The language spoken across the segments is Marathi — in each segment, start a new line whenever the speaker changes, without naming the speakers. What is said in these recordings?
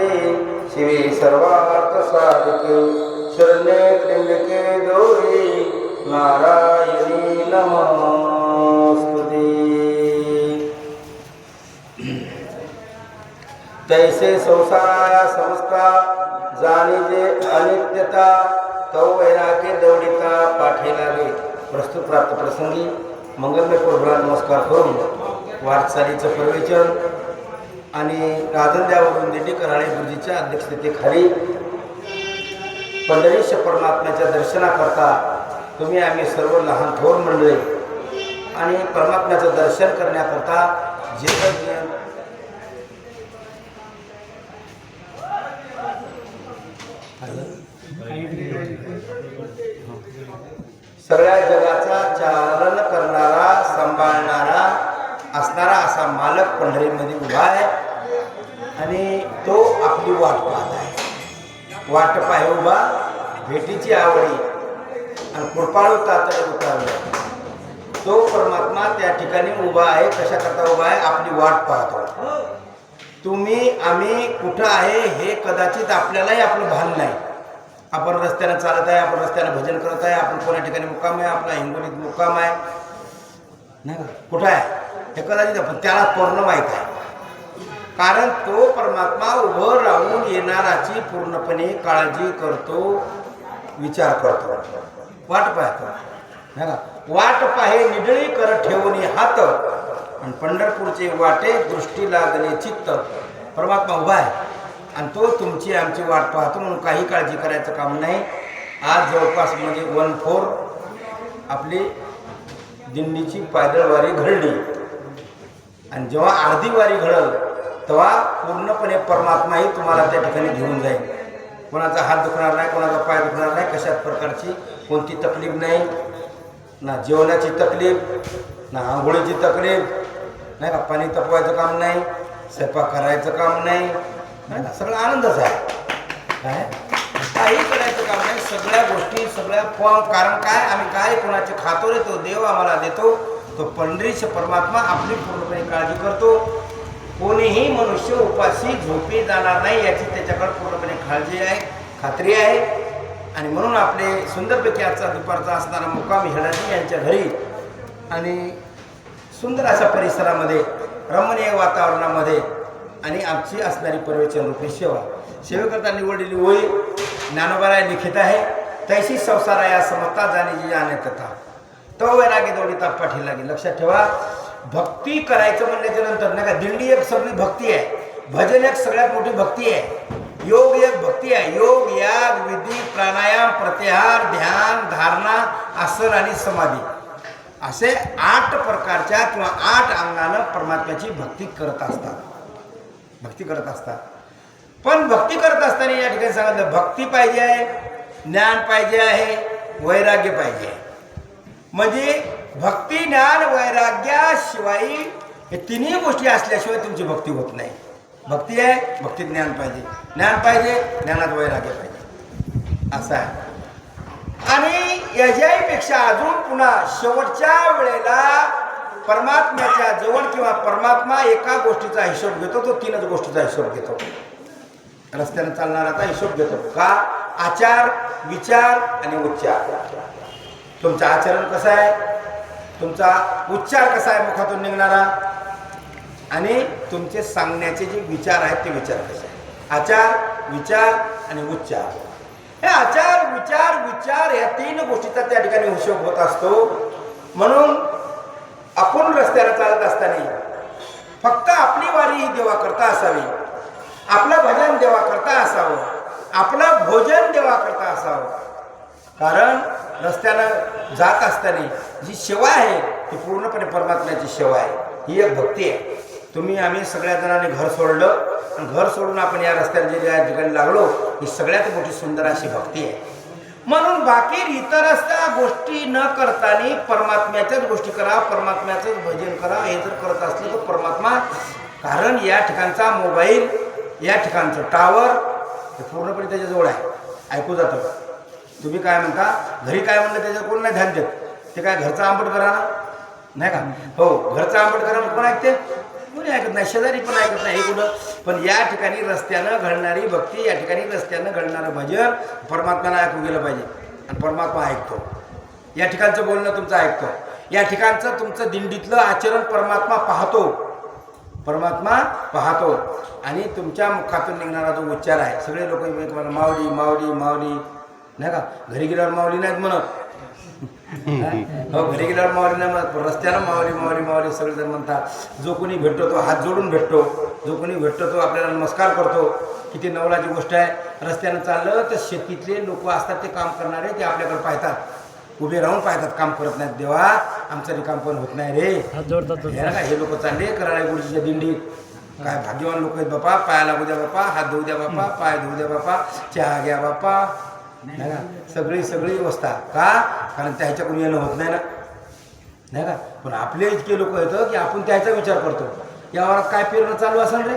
शिवे सर्वार्थ साधिके शरण्ये त्र्यंबके गौरी नारायणी नमोस्तुते। तैसे संसारा समस्ता जाणीजे अनित्यता तौ वैराग्य दौडिता पाठी लागे। प्रस्तुत प्राप्त प्रसंगी मंगलमय पूर्वला नमस्कार करून वाटचालीचं प्रवचन आणि राजंद्यावरून दिंडी कराळे गुरुजीच्या अध्यक्षतेखाली पंढरीश परमात्म्याच्या दर्शनाकरता तुम्ही आम्ही सर्व लहान थोर मंडळी आणि परमात्म्याचं दर्शन करण्याकरता जे सगळ्या जगाचा चालन करणारा सांभाळणारा असणारा असा मालक पंढरीमध्ये उभा आहे आणि तो आपली वाट पाहत आहे। वाट पाहे उभा भेटीची आवडी आणि कृपाळू तातडे उतारलं तो परमात्मा त्या ठिकाणी उभा आहे। कशाकरता उभा आहे? आपली वाट पाहतो। तुम्ही आम्ही कुठं आहे हे कदाचित आपल्यालाही आपलं भान नाही। आपण रस्त्यानं चालत आहे, आपण रस्त्यानं भजन करत आहे, आपण कोणा ठिकाणी मुक्काम आहे, आपला हिंगोलीत मुक्काम आहे नाही का, कुठं आहे हे कदाचित आपण त्याला पूर्ण माहीत आहे। कारण तो परमात्मा उभं राहून येणाराची पूर्णपणे काळजी करतो, विचार करतो, वाट पाहतो नाही का। वाट पाहे निडळी कर ठेवून हात आणि पंढरपूरचे वाटे दृष्टी लागले चित्त। परमात्मा उभा आहे आणि तो तुमची आमची वाट पाहतो म्हणून काही काळजी करायचं काम नाही। आज जवळपास म्हणजे 1/4 आपली दिंडीची पायदळ वारी घडली आणि जेव्हा अर्धी वारी घडल तेव्हा पूर्णपणे परमात्माही तुम्हाला त्या ठिकाणी घेऊन जाईल। कोणाचा हात दुखणार नाही, कोणाचा पाय दुखणार नाही, कशाच प्रकारची कोणती तकलीफ नाही, ना जेवणाची तकलीफ, ना आंघोळीची तकलीफ नाही का, पाणी तपवायचं काम नाही, स्वयंपाक करायचं काम नाही नाही का, सगळा आनंदच आहे। काय काही करायचं काम नाही, सगळ्या गोष्टी सगळ्या कारण काय आम्ही काय कोणाचे खातो रे, तो देव आम्हाला देतो, तो पंढरीश परमात्मा आपली पूर्णपणे काळजी करतो। कोणीही मनुष्य उपाशी झोपी जाणार नाही याची त्याच्याकडे पूर्णपणे काळजी आहे, खात्री आहे। आणि म्हणून आपले सुंदरपैकी आजचा दुपारचा असणारा मुक्काम हेडाजी यांच्या घरी आणि सुंदर अशा परिसरामध्ये रमणीय वातावरणामध्ये आणि आमची असणारी प्रवचन रूपी सेवेकरता निवडलेली ओळी ज्ञानोबाराय लिखित आहे। तैशी संसारा या समता जाणीजी अनेकता तो वैराग्य दौडिता पाठी लागे। लक्षात ठेवा, भक्ती करायचं म्हणल्याच्या नंतर नाही का, दिंडी एक सगळी भक्ती आहे, भजन एक सगळ्यात मोठी भक्ती आहे, योग एक भक्ती आहे। योग याग विधी प्राणायाम प्रत्याहार ध्यान धारणा आसन आणि समाधी असे 8 प्रकारच्या किंवा 8 अंगानं परमात्म्याची भक्ती करत असतात। पण भक्ती करत असताना या ठिकाणी सांगितलं भक्ती पाहिजे आहे, ज्ञान पाहिजे आहे, वैराग्य पाहिजे आहे। म्हणजे भक्ती ज्ञान वैराग्याशिवाय हे तिन्ही गोष्टी असल्याशिवाय तुमची भक्ती होत नाही। भक्ती आहे, भक्ती ज्ञान पाहिजे, ज्ञान पाहिजे, ज्ञानात वैराग्य पाहिजे असं आहे। आणि याच्याहीपेक्षा अजून पुन्हा शेवटच्या वेळेला परमात्म्याच्या जवळ किंवा परमात्मा एका गोष्टीचा हिशोब घेतो, तो 3च गोष्टीचा हिशोब घेतो। रस्त्याने चालणाराचा हिशोब घेतो का? आचार, विचार आणि उच्चार। तुमचं आचरण कसं आहे, तुमचा उच्चार कसा आहे मुखातून निघणारा, आणि तुमचे सांगण्याचे जे विचार आहेत ते विचार कसे आहे। आचार, विचार आणि उच्चार, हे आचार विचार या 3 गोष्टीचा त्या ठिकाणी हिशोब होत असतो। म्हणून आपण रस्त्याला चालत असताना फक्त आपली वारी ही देवा करता असावी, आपलं भजन देवा करता असावं, आपलं भोजन देवा करता असावं। कारण रस्त्यानं जात असताना जी सेवा आहे ती पूर्णपणे परमात्म्याची सेवा आहे, ही एक भक्ती आहे। तुम्ही आम्ही सगळ्या जणांनी घर सोडलं आणि घर सोडून आपण या रस्त्याने ज्या ठिकाणी लागलो, ही सगळ्यात मोठी सुंदर अशी भक्ती आहे। म्हणून बाकी इतरच्या गोष्टी न करताना परमात्म्याच्याच गोष्टी करा, परमात्म्याचंच भजन करा। हे जर करत असलं तर परमात्मा, कारण या ठिकाणचा मोबाईल, या ठिकाणचं टावर हे पूर्णपणे त्याच्याजवळ आहे, ऐकू जातं। तुम्ही काय म्हणता, घरी काय म्हणलं त्याच्यावर कोण नाही ध्यान देत, ते काय घरचा आंबट करा ना नाही का, हो घरचा आंबट करा कोण ऐकते, कोणी ऐकत नाही, शेजारी पण ऐकत नाही. हे कुठं? पण या ठिकाणी रस्त्यानं घडणारी भक्ती, या ठिकाणी रस्त्यानं घडणारं भजन परमात्म्याला ऐकू गेलं पाहिजे. आणि परमात्मा ऐकतो. या ठिकाणचं बोलणं तुमचं ऐकतो. या ठिकाणचं तुमचं दिंडीतलं आचरण परमात्मा पाहतो. परमात्मा पाहतो. आणि तुमच्या मुखातून निघणारा जो उच्चार आहे, सगळे लोक माऊली माऊली माऊली, नाही का? घरी गेल्यावर माऊली नाहीत म्हणत. हो, घरी गेल्यावर माऊली नाही म्हणत, रस्त्याला माऊली माऊली माऊली सगळेजण म्हणतात. जो कोणी भेटतो तो हात जोडून भेटतो. जो कोणी भेटतो तो आपल्याला नमस्कार करतो. किती नवलाची गोष्ट आहे. रस्त्यानं चाललं तर शेतीतले लोक असतात, ते काम करणारे, ते आपल्याकडे पाहतात, उभे राहून पाहतात, काम करत नाहीत. देवा आमचं रिकाम पण होत नाही रे. हे लोक चालले कराळे गुरुजीच्या दिंडीत. काय भाग्यवान लोक आहेत बापा. पाया लागू द्या बापा, हात धुऊ द्या बापा, पाय धुऊ द्या बापा, चहा घ्या बापा, नाही का? सगळी व्यवस्था. का? कारण त्याच्याकडून येणं होत नाही ना, नाही का? पण आपले इतके लोक येतं की आपण त्याचा विचार करतो. या वरात काय पेरणं चालू असेल रे?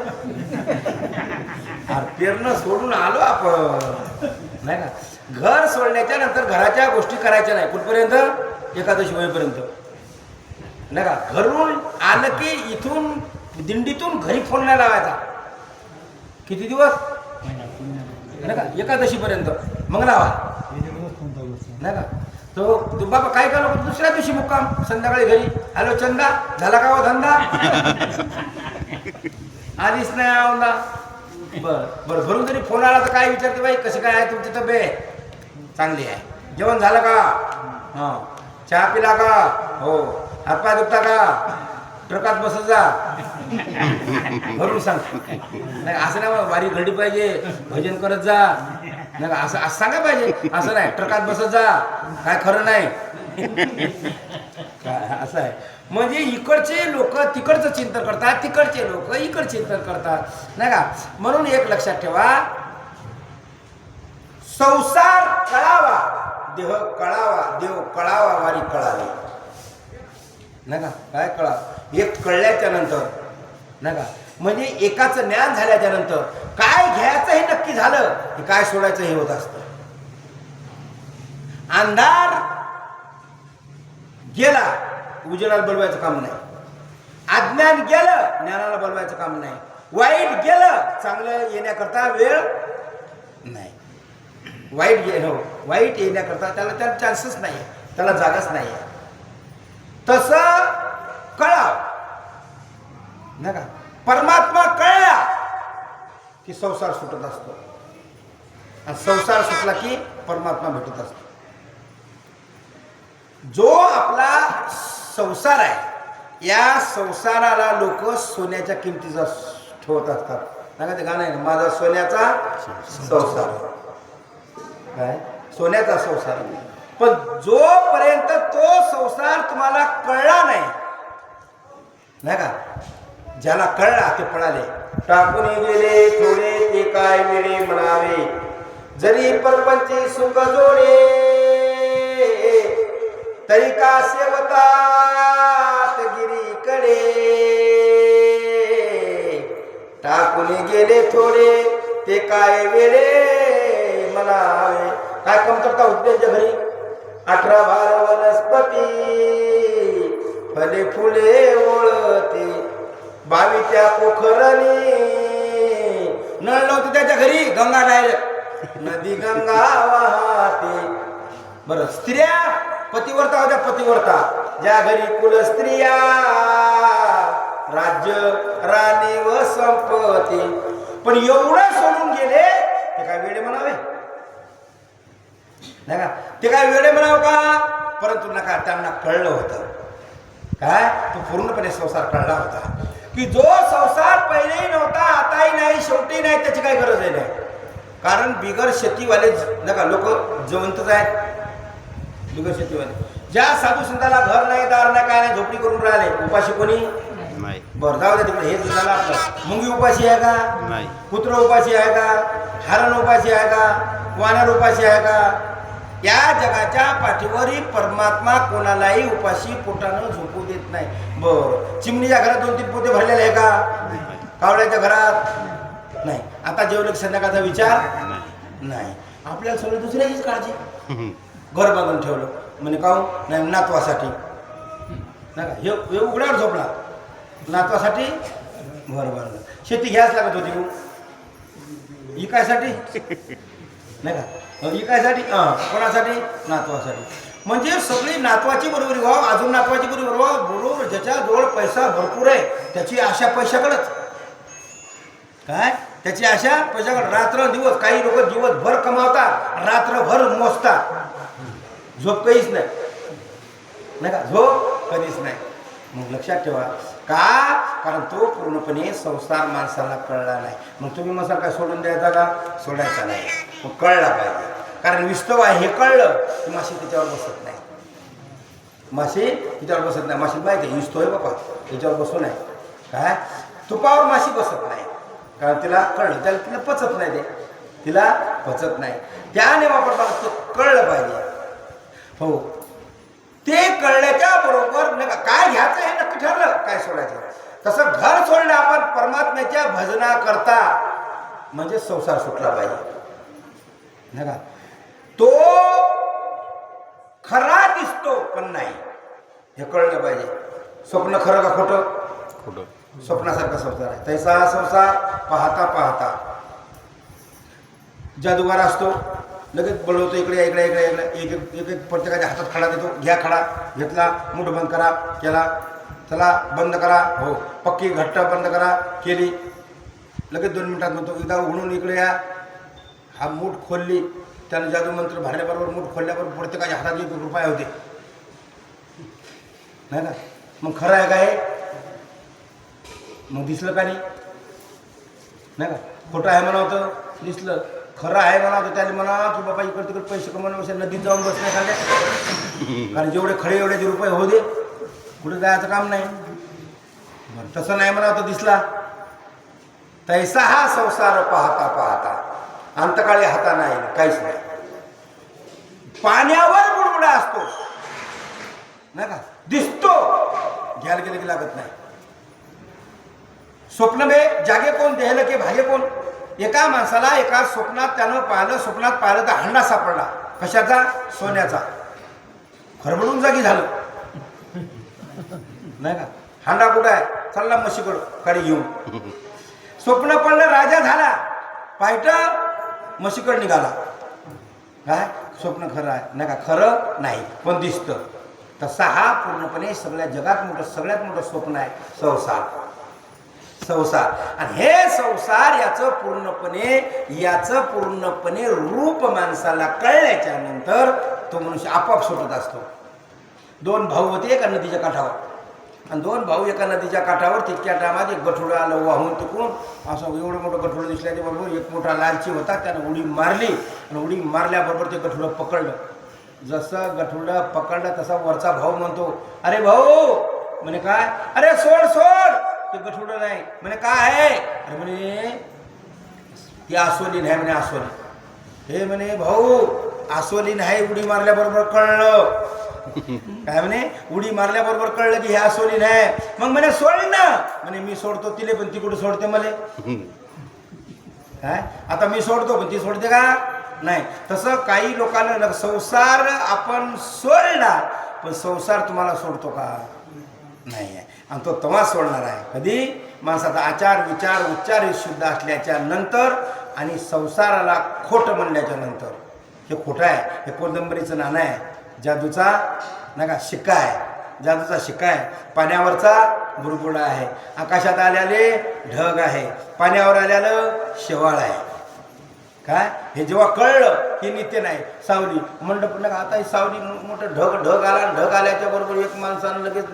पेरणं सोडून आलो आपण, नाही का? घर सोडण्याच्या नंतर घराच्या गोष्टी करायच्या नाही. कुठपर्यंत? एकादशी होईपर्यंत, नाही का? घरून आलं की इथून दिंडीतून घरी फोन नाही लावायचा. किती दिवस? नाही का? एकादशीपर्यंत. मग लावा, नाही का? तो बाबा काय केलं? दुसऱ्या दिवशी मुक्काम, संध्याकाळी घरी. हॅलो चंदा, झाला का हो धंदा? आधीच नाही आवला. बरं भरून जरी फोन आला तर काय विचारते, बाई कशी काय आहे तुमची तब्येत? चांगली आहे. जेवण झालं का? हां. चहा पिला का? हो. हातपाय दुखता का? ट्रकात बसत जा, भरून सांग. नाही असं नाही वारी घडी पाहिजे, भजन करत जा, नाही असं सांगा पाहिजे. असं नाही ट्रकात बसत जा, काय खरं नाही. असं आहे. म्हणजे इकडचे लोक तिकडचं चिंतन करतात, तिकडचे लोक इकडचं चिंतन करतात, नाही का? म्हणून एक लक्षात ठेवा, संसार कळावा, देह कळावा, देव कळावा, वारी कळावी, नाही का? काय कळा? एक कळल्याच्या नंतर, नाही का? म्हणजे एकाचं ज्ञान झाल्याच्या नंतर काय घ्यायचं हे नक्की झालं की काय सोडायचं हे होत असतं. अंधार गेला, उजेडाला बोलवायचं काम नाही. अज्ञान गेलं, ज्ञानाला बोलवायचं काम नाही. वाईट गेलं, चांगलं येण्याकरता वेळ नाही. वाईट येण्याकरता त्याला चान्सच नाही, त्याला जागाच नाही. तसं कळाव, नाही का? परमात्मा कळला की संसार सुटत असतो, आणि संसार सुटला की परमात्मा भेटत असतो. जो आपला संसार आहे, या संसाराला लोक सोन्याच्या किमतीचा ठेवत असतात. नाही का? ते गाणं आहे ना, माझा सोन्याचा संसार. काय? सोन्याचा संसार. पण जोपर्यंत तो संसार तुम्हाला कळला नाही, नाही का? ज्याला कळला ते पळाले. टाकून गेले थोडे ते काय वेळे म्हणावे, जरी परपंची सुख जोडे, तरी का सेवतात गिरीकडे. टाकून गेले थोडे ते काय वेळे म्हणावे. काय कमतरता होती त्यांच्या घरी? 18-12 वनस्पती, फले फुले ओळते, 22 त्या पोखरणी. नळ नव्हती त्याच्या घरी, गंगा डायरेक्ट नदी गंगा वाहते. बरं, स्त्रिया पतिव्रता होत्या, पतिव्रता. ज्या घरी कुल स्त्रिया, राज्य राणी व संपत्ती. पण एवढं सोडून गेले ते काय वेडे म्हणावे? नाही का? ते काय वेडे म्हणावं का? परंतु नका, त्यांना कळलं होतं. काय? तो पूर्णपणे संसार कळला होता की जो संसार पहिलेही नव्हता, आताही नाही, शेवटी नाही, त्याची काही गरज आहे नाही. कारण बिगर शेतीवाले नका लोक जिवंतच आहेत. बिगर शेतीवाले, ज्या साधू संताला घर नाही, दार नाही, काय नाही, झोपडी करून राहिले, उपाशी कोणी नाही. बरं, जाऊ द्या तिकडे. हे झालं आपलं. मुंगी उपाशी आहे का? नाही. कुत्र उपाशी आहे का? हरण उपाशी आहे का? वानर उपाशी आहे का? या जगाच्या पाठीवरील परमात्मा कोणालाही उपाशी पोटानं झोपू देत नाही. बरं, चिमणीच्या घरात 2-3 पोते भरलेले आहे का? कावड्याच्या घरात नाही. आता जेवलं संध्याकाळचा विचार नाही. आपल्याला सगळं दुसऱ्याचीच काळजी. घर बांधून ठेवलं म्हणजे काहून नाही? नातवासाठी. नाही का? हे उघड्यावर झोपला, नातवासाठी बरं बरं. शेती घ्यायच लागत होती हो. इकायसाठी नाही का, इकायसाठी कोणासाठी, नातवासाठी. म्हणजे सगळी नातवाची बरोबरी व्हावं, अजून नातवाची बरोबरी व्हावं. बरोबर ज्याच्याजवळ पैसा भरपूर आहे त्याची आशा पैशाकडंच. काय त्याची आशा पैशाकडे. रात्र दिवस, काही लोक दिवसभर कमावतात, रात्रभर मोजतात, झोप कधीच नाही का, झोप कधीच नाही. मग लक्षात ठेवा का, कारण तो पूर्णपणे संसार माणसाला कळला नाही. मग तुम्ही मसाला काय सोडून द्यायचा का, सोडायचा नाही, मग कळला पाहिजे. कारण विस्तव आहे हे कळलं की माशी त्याच्यावर बसत नाही. माशी तिच्यावर बसत नाही. माशी माहिती आहे विस्तव आहे बाबा, त्याच्यावर बसू नाही. काय तुपावर माशी बसत नाही, कारण तिला कळलं, त्याला तिला पचत नाही, ते तिला पचत नाही. त्याने वापरताना ते कळलं पाहिजे. हो, ते कळल्याच्या बरोबर नाही का, काय घ्यायचं हे नक्की ठरलं, काय सोडायचं. तसं घर सोडलं आपण परमात्म्याच्या भजना करता, म्हणजे संसार सुटला पाहिजे नाही का. तो खरा दिसतो पण नाही, हे कळलं पाहिजे. स्वप्न खरं का खोटं,
खोटं.
स्वप्नासारखा संसार आहे. तैसा संसार पाहता पाहता. जादूगार असतो, लगेच बोलवतो इकडे इकडे इकडे इकडे, एक एक एक प्रत्येकाच्या हातात खडा देतो. घ्या खडा, घेतला, मूठ बंद करा, केला, चला बंद करा, हो पक्की घट्ट बंद करा, केली. लगेच 2 मिनिटात म्हणतो एकदा उघडून इकडे या. हा मूठ खोलली, त्यानं जादू मंत्र भरल्याबरोबर मूठ खोलल्याबरोबर प्रत्येकाच्या हातात 1 रुपया होते नाही का. मग खरं आहे का हे, मग दिसलं का नाही का. खोटं आहे म्हणा होतं, दिसलं. खरं आहे म्हणा होतं, त्याने म्हणा की बाबा इकडे तिकडे पैसे कमवण्यापेक्षा नदीत जाऊन बसण्या खाल्ल्या, कारण जेवढे खडे एवढे रुपये होऊ दे, कुठे जायचं काम नाही. बरं तसं नाही म्हणा होतं, दिसला. तैसा हा संसार पाहता पाहता. अंतकाळी हाता नाही, काहीच नाही. पाण्यावर बुडबुडा असतो नाही का, दिसतो, घ्यायला गेलं की लागत नाही. स्वप्न में जागे कोण, देहल के भागे कोण. एका माणसाला एका स्वप्नात त्यानं पाहिलं, स्वप्नात पाहिलं तर हंडा सापडला. कशाचा, सोन्याचा. खरबडून जागी झालं नाही का. हांडा कुठं आहे, चालला म्हशीकडं काडी घेऊन. स्वप्न पडलं, राजा झाला, पाहिट म्हशीकड निघाला. काय स्वप्न खरं आहे नाही का, खरं नाही पण दिसतं. तसा हा पूर्णपणे सगळ्या जगात मोठं, सगळ्यात मोठं स्वप्न आहे संसार. संसार, आणि हे संसार याचं पूर्णपणे रूप माणसाला कळल्याच्या नंतर तो मनुष्य आपोआप सुटत असतो. 2 भाऊ होते एका नदीच्या काठावर, आणि 2 भाऊ एका नदीच्या काठावर. तितक्या टायमात एक गठुडं आलं वाहून तिकून. असं एवढं मोठं गठुडं दिसल्याच्या बरोबर एक मोठा लालची होता, त्यानं उडी मारली, आणि उडी मारल्याबरोबर ते गठुडं पकडलं. जसं गठुडं पकडलं तसा वरचा भाऊ म्हणतो, अरे भाऊ, म्हणे काय, अरे सोड सोड, ते गठुडं नाही. म्हणे काय आहे, अरे म्हणे ती आसोली नाही, म्हणे आसोली. हे म्हणे भाऊ आसोली नाही, उडी मारल्याबरोबर कळलं. काय म्हणे, उडी मारल्याबरोबर कळलं की हे आसोली नाही. मग म्हणे सोड ना, म्हणे मी सोडतो तिले, पण ती कुठे सोडते मले. काय आता मी सोडतो पण ती सोडते का नाही. तसं काही लोकांना संसार आपण सोडला, पण संसार तुम्हाला सोडतो का नाही आहे. आणि तो तेव्हा सोडणार आहे कधी, माणसाचा आचार विचार उच्चार शुद्ध असल्याच्या नंतर, आणि संसाराला खोटं म्हणल्याच्या नंतर. हे खोटं आहे, हे कोलंबरीचं नाणं आहे, जादूचा नाही का शिक्का आहे, जादूचा शिक्का आहे. पाण्यावरचा बुडबुडा आहे, आकाशात आल्याले ढग आहे, पाण्यावर आल्यालं शेवाळ आहे. काय हे जेव्हा कळलं हे नित्य नाही. सावली मंडप नका, आता ही सावली मोठं ढग आला, ढग आल्याच्या बरोबर एक माणसानं लगेच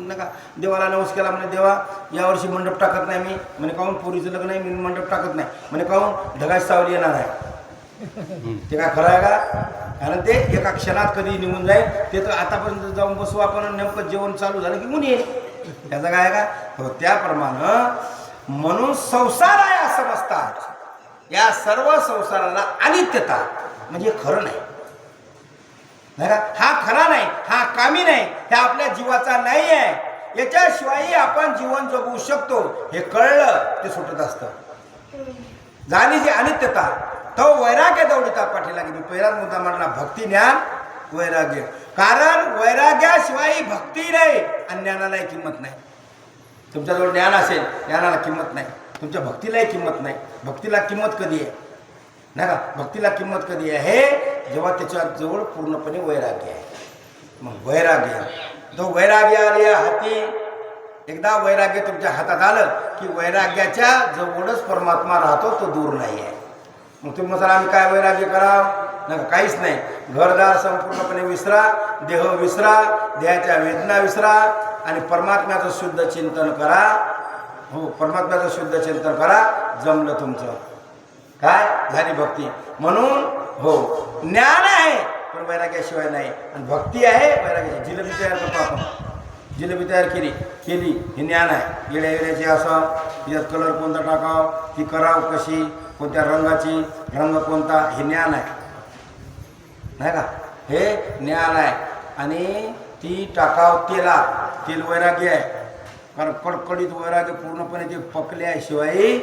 नका देवाला नवस केला. म्हणे देवा यावर्षी मंडप टाकत नाही मी. म्हणे काहून, पोरीचं लग्न नाही, मी मंडप टाकत नाही. म्हणे काहून, ढगाची सावली येणार आहे. ते काय खरं आहे का, कारण ते एका क्षणात कधी निघून जाईल. ते तर आतापर्यंत जाऊन बसू आपण, नेमकं जेवण चालू झालं की ऊन येईल. त्याचं काय का, हो त्याप्रमाणे म्हणून संसार आहे असं समजतात. या सर्व संसाराला अनित्यता म्हणजे खरं नाही नाही का. हा खरा नाही, हा कामी नाही, हे आपल्या जीवाचा नाही आहे. याच्याशिवाय आपण जीवन जगू शकतो हे कळलं ते सुटत असतं. झाली जी अनित्यता, तो वैराग्य दौडिता पाठीला गेली. पहिलाच मुद्दा म्हटला भक्ती ज्ञान वैराग्य. कारण वैराग्याशिवाय भक्ती नाही आणि ज्ञानालाही किंमत नाही. तुमच्याजवळ ज्ञान असेल, ज्ञानाला किंमत नाही. तुमच्या भक्तीलाही किंमत नाही. भक्तीला किंमत कधी आहे नाही का? भक्तीला किंमत कधी आहे? जेव्हा त्याच्याजवळ पूर्णपणे वैराग्य आहे. मग वैराग्य, जो वैराग्य आले हाती, एकदा वैराग्य तुमच्या हातात आलं की वैराग्याच्या जवळच परमात्मा राहतो, तो दूर नाही आहे. मग तुम्ही म्हणाल आम्ही काय वैराग्य करावं? नाही, काहीच नाही. घरदार संपूर्णपणे विसरा, देह विसरा, देहाच्या वेदना विसरा आणि परमात्म्याचं शुद्ध चिंतन करा. हो, परमात्म्याचं शुद्ध चिंतन करा. जमलं तुमचं. काय झाली भक्ती. म्हणून हो, ज्ञान आहे पण वैराग्याशिवाय नाही, आणि भक्ती आहे वैराग्याची. जिलेबी तयार करतो आपण, जिलेबी तयार केली हे ज्ञान आहे. येड्या येड्याची असं, तिच्यात कलर कोणता टाकावं, ती करावं कशी, कोणत्या रंगाची, रंग कोणता, हे ज्ञान आहे नाही का? हे ज्ञान आहे. आणि ती टाकाव तेल वैराग्य आहे. कारण कडकडीत वैराग्य पूर्णपणे ते पकल्याशिवाय,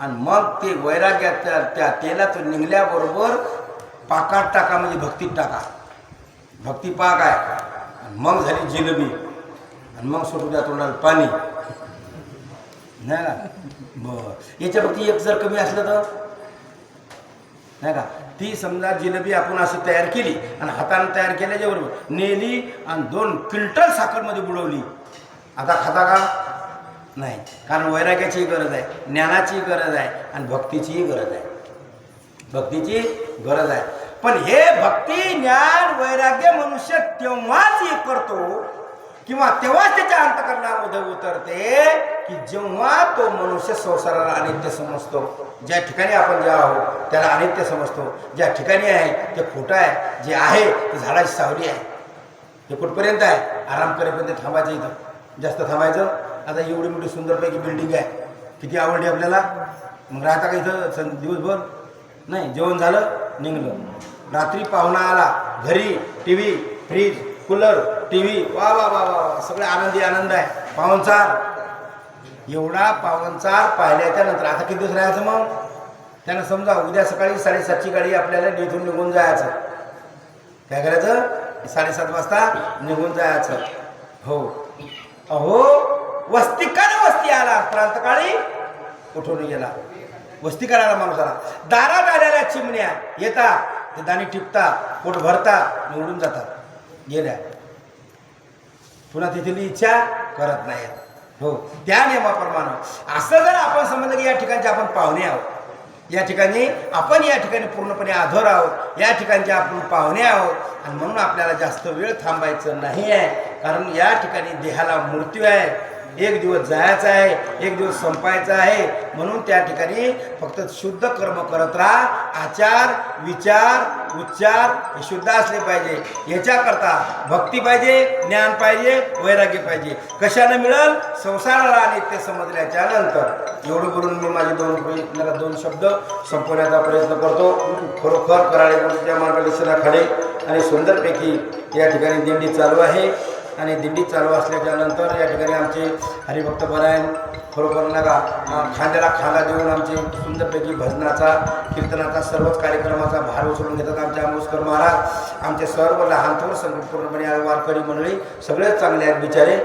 आणि मग ते वैराग्यात त्या तेलातून निघल्याबरोबर पाकात टाका, म्हणजे भक्तीत टाका. भक्ती पाक आहे. आणि मग झाली जिलेबी, आणि मग सुटू द्या तोंडाला पाणी नाही का? बरं, याच्यापैकी एक जर कमी असलं तर नाही का? ती समजा जिलेबी आपण अशी तयार केली आणि हाताने तयार केल्याच्या बरोबर नेली आणि 2 क्विंटल साखरमध्ये बुडवली, आता खाता का? नाही. कारण वैराग्याचीही गरज आहे, ज्ञानाची गरज आहे, आणि भक्तीचीही गरज आहे. भक्तीची गरज आहे. पण हे भक्ती, ज्ञान, वैराग्य मनुष्य तेव्हाच हे करतो किंवा तेव्हाच त्याच्या अंतःकरणामध्ये उतरते की जेव्हा तो मनुष्य संसाराला अनित्य समजतो. ज्या ठिकाणी आपण जे आहोत त्याला अनित्य समजतो. ज्या ठिकाणी आहे ते खोटं आहे, जे आहे ते झाडाची सावली आहे. हे कुठपर्यंत आहे? आराम करेपर्यंत थांबायचं. इथं जास्त थांबायचं. आता एवढी मोठी सुंदरपैकी बिल्डिंग आहे, किती आवडली आपल्याला. मग राहता का इथं दिवसभर? नाही. जेवण झालं, निघलं. रात्री पाहुणा आला घरी, T V, fridge, cooler, T V, वा वा वा वा, सगळे आनंद आहे. पाहुणचार, एवढा पाहुणचार पाहिल्याच्या नंतर आता किती दिवस राहायचं? मग त्यानं समजा उद्या सकाळी 7:30ची गाडी आपल्याला इथून निघून जायचं. काय करायचं? 7:30 वाजता निघून जायचं. हो, अहो, वस्ती आला, प्रांतकाळी उठून गेला. वस्ती करायला माणूस आला. दारात आलेल्या चिमण्या येतात, ते दाणी टिपतात, पोट भरतात, निवडून जातात, गेल्या. पुन्हा तिथली इच्छा करत नाहीत. हो, त्या नियमाप्रमाणे असं जर आपण समजलं की या ठिकाणचे आपण पाहुणे आहोत, या ठिकाणी पूर्णपणे आधोर आहोत, या ठिकाणचे आपण पाहुणे आहोत, आणि म्हणून आपल्याला जास्त वेळ थांबायचं नाही आहे. कारण या ठिकाणी देहाला मृत्यू आहे. एक दिवस जायचं आहे, एक दिवस संपायचं आहे. म्हणून त्या ठिकाणी फक्त शुद्ध कर्म करत राहा. आचार, विचार, उच्चार हे शुद्ध असले पाहिजे. याच्याकरता भक्ती पाहिजे, ज्ञान पाहिजे, वैराग्य पाहिजे. कशाने मिळेल? संसाराला नित्य समजल्याच्या नंतर. एवढं बोलून मी माझे 2 शब्द संपवण्याचा प्रयत्न करतो. खरोखर कराळे गुरुच्या मार्गदर्शनाखाली आणि सुंदरपैकी या ठिकाणी दिंडी चालू आहे. आणि दिंडी चालू असल्याच्या नंतर या ठिकाणी आमचे हरिभक्त परायण खरोखर नका खांद्याला खांदा देऊन आमचे सुंदरपैकी भजनाचा, कीर्तनाचा, सर्वच कार्यक्रमाचा भार उचलून घेतात आमचे आंबोजकर महाराज. आमचे सर्व लहान थोर पूर्णपणे वारकरी मंडळी सगळेच चांगले आहेत बिचारे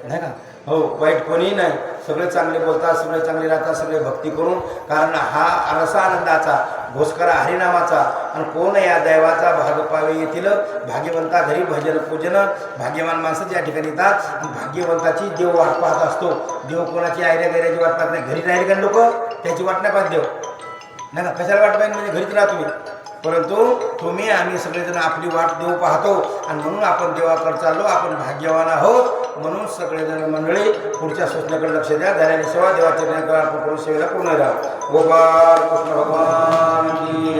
नाही का? हो, वाईट कोणीही नाही. सगळे चांगले बोलतात, सगळे चांगले राहतात, सगळे भक्ती करून. कारण हा रसा आनंदाचा घोषकरा हरिनामाचा, आणि कोण या दैवाचा भाग पावे येतील. भाग्यवंता घरी भजन पूजन, भाग्यवान माणसं या ठिकाणी येतात. आणि भाग्यवंताची देव वाट पाहत असतो. देव कोणाची आयऱ्या गैऱ्याची वाट पाहत नाही. घरी राहील का लोक त्याची वाट नाही पाहत देव नाही का? कशाला वाट पाहिजे? म्हणजे घरीच राहा तुम्ही. परंतु तुम्ही आम्ही सगळेजण आपली वाट देव पाहतो, आणि म्हणून आपण देवाकडे चाललो. आपण भाग्यवान आहोत. म्हणून सगळेजण मंडळी पुढच्या सूचनेकडे लक्ष द्या. झाल्याने सेवा देवाच्या आपण करून सेवेला पूर्ण राहा. गोपाळ कृष्ण भगवान की